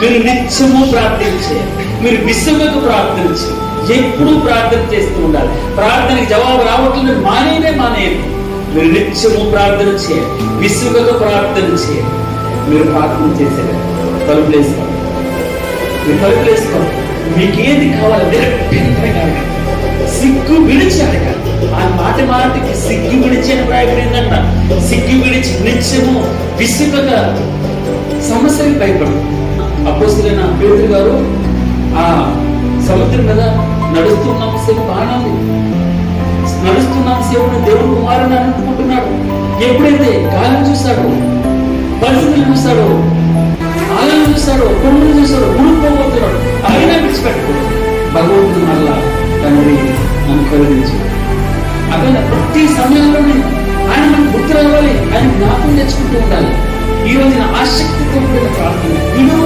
మీరు నిత్యము ప్రార్థించేయాలి. మీరు విసుగకు ప్రార్థించి ఎప్పుడూ ప్రార్థన చేస్తూ ఉండాలి. ప్రార్థనకి జవాబు రావట్లేదు మానేయదు. మీరు నిత్యము ప్రార్థన చేయాలి, విసుగకు ప్రార్థన చేయాలి. మీరు ప్రార్థన చేసేది తలుపులేసుకోండి. మీరు తలుపులేసుకోండి. మీకు ఏది కావాలి నిరభ్యంతరంగా సిగ్గు విడిచి అడగాలి. ఆ మాటికి సిగ్గు విడిచి అని రాయబడిందంట. సిగ్గు విడిచి నిత్యము విసుగగా సమస్యలకు భయపడు. అపోస్తలుడైన పేతురు గారు ఆ సముద్రం మీద నడుస్తున్నాం సేపు బాగా నడుస్తున్నాం సేపుని దేవుడు కుమారుని అనుకుంటున్నాడు. ఎప్పుడైతే గాలిని చూశాడు, పరిస్థితులు చూశాడు, ఆలను చూశాడు, కొమ్ములు చూశాడు, మునిగిపోతున్నాడు. అయినా విడిచిపెట్టుకోడు. భగవంతుని మళ్ళా తండ్రి నన్ను కరుణించు. అక్కడ ప్రతి సమయంలోనే ఆయన మనకు గుర్తు రావాలి, ఆయన జ్ఞాపకం తెచ్చుకుంటూ ఉండాలి. ఈ రోజున ఆసక్తితో కూడిన ప్రార్థన, విలువ